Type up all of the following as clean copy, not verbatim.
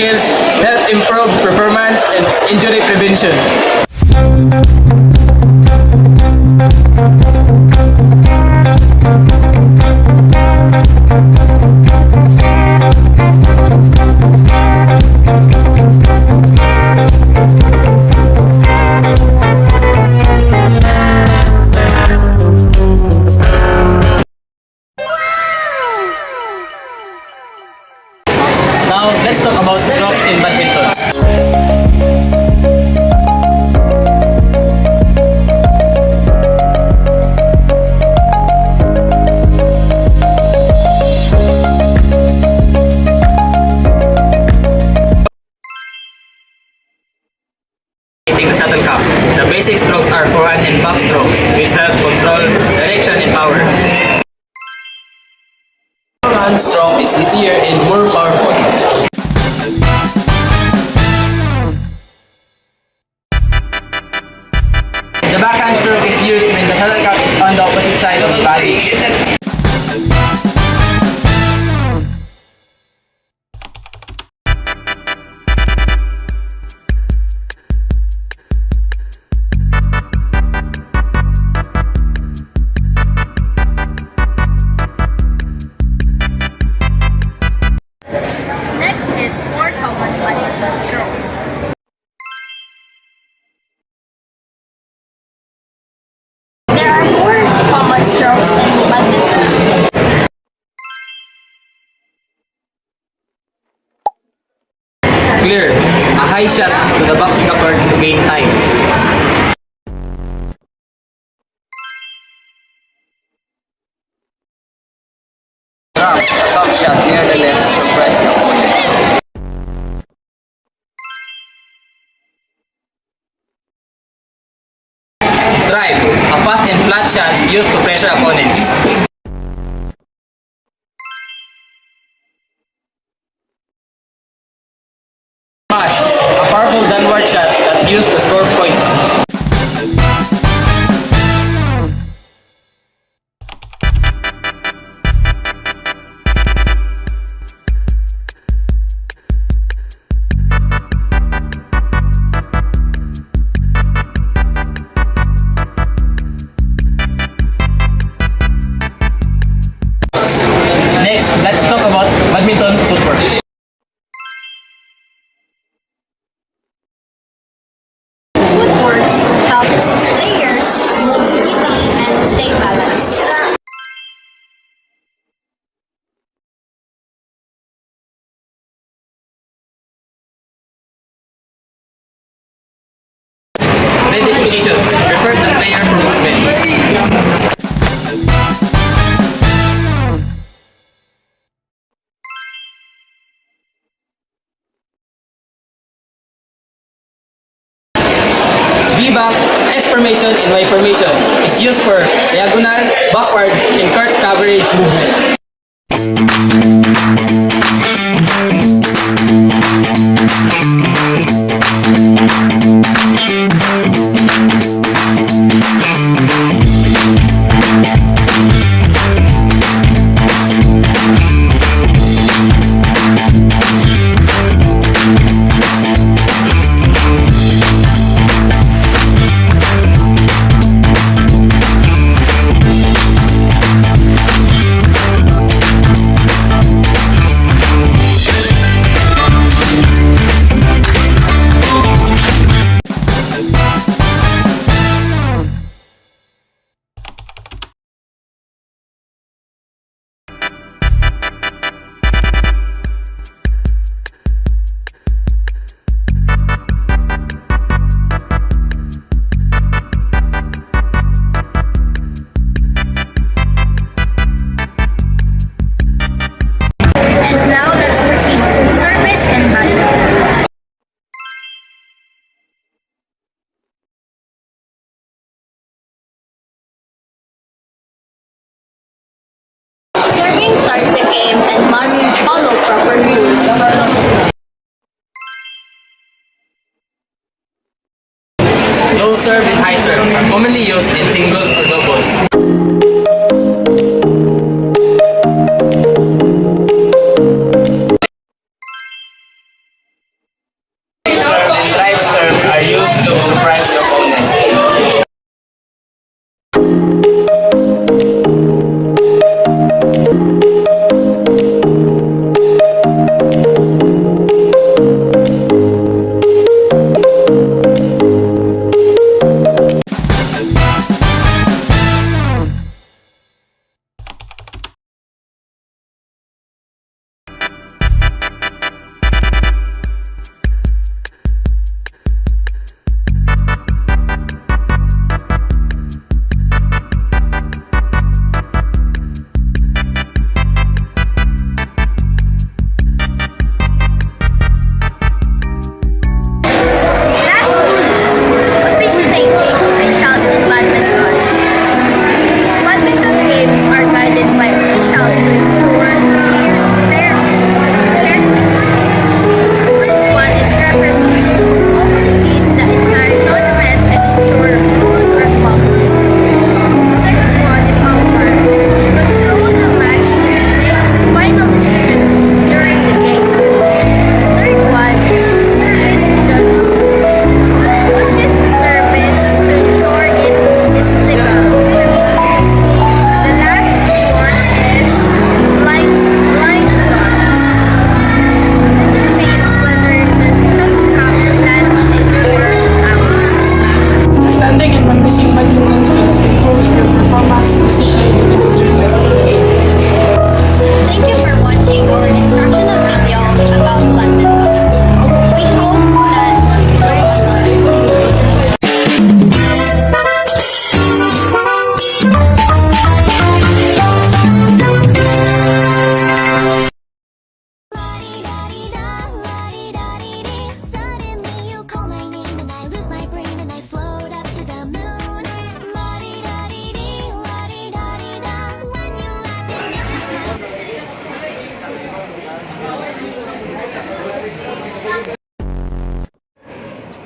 skills help improve performance and injury prevention. Now, let's talk about strokes in badminton. Hitting the shuttlecock. The basic strokes are forehand and backstroke, which help control direction and power. Forehand stroke is easier and more powerful. The backhand stroke is used when the shuttlecock is on the opposite side of the body. Next is 4 common badminton strokes. There are 4 common strokes in badminton. Clear. A high shot to the back of the court to gain time. Drop. A soft shot near the left to surprise the opponent. Drive. A fast and flat shot used to pressure opponents. Smash. A powerful downward shot that used to score points. Next, let's talk about badminton footwork. Footworks helps players move quickly and stay balanced. Ready position. Prepare the player for movement. V-back, X formation, and Y formation is used for diagonal, backward, and court coverage movement. And now let's proceed to service and volley. Serving starts the game and must follow proper rules. Low serve and high serve are commonly used in singles or doubles.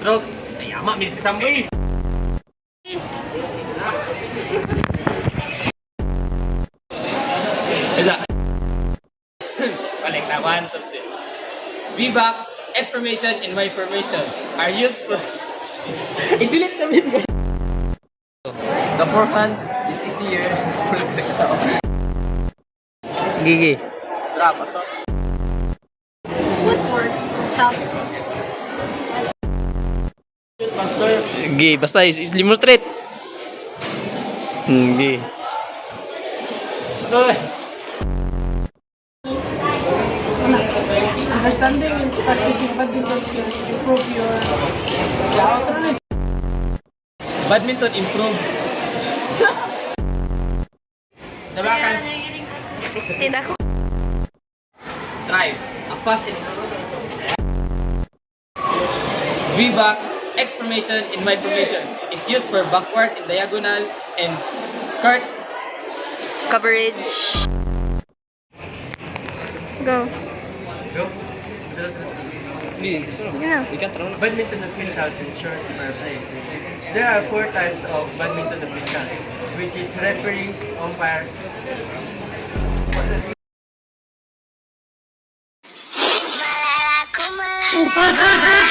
strokes. Ay, ama, may si Samboy. Isa. Balik na, 1, 2, 3. VBAC, exclamation, and my formation are used for... I-delete na video. The forehand is easier. Gigi. Drop, assault. Footworks helps. Gigi, basta is-demonstrate. Gigi. Understanding and practicing badminton skills improve your alternate. Badminton improves. Dabakan. Tidak ko. Drive. A fast and... VBAC, exclamation, and my formation is used for backward and diagonal and court. Coverage. Go. Badminton officials ensures fair play. There are 4 types of badminton officials, which is referee, umpire, Malakuman.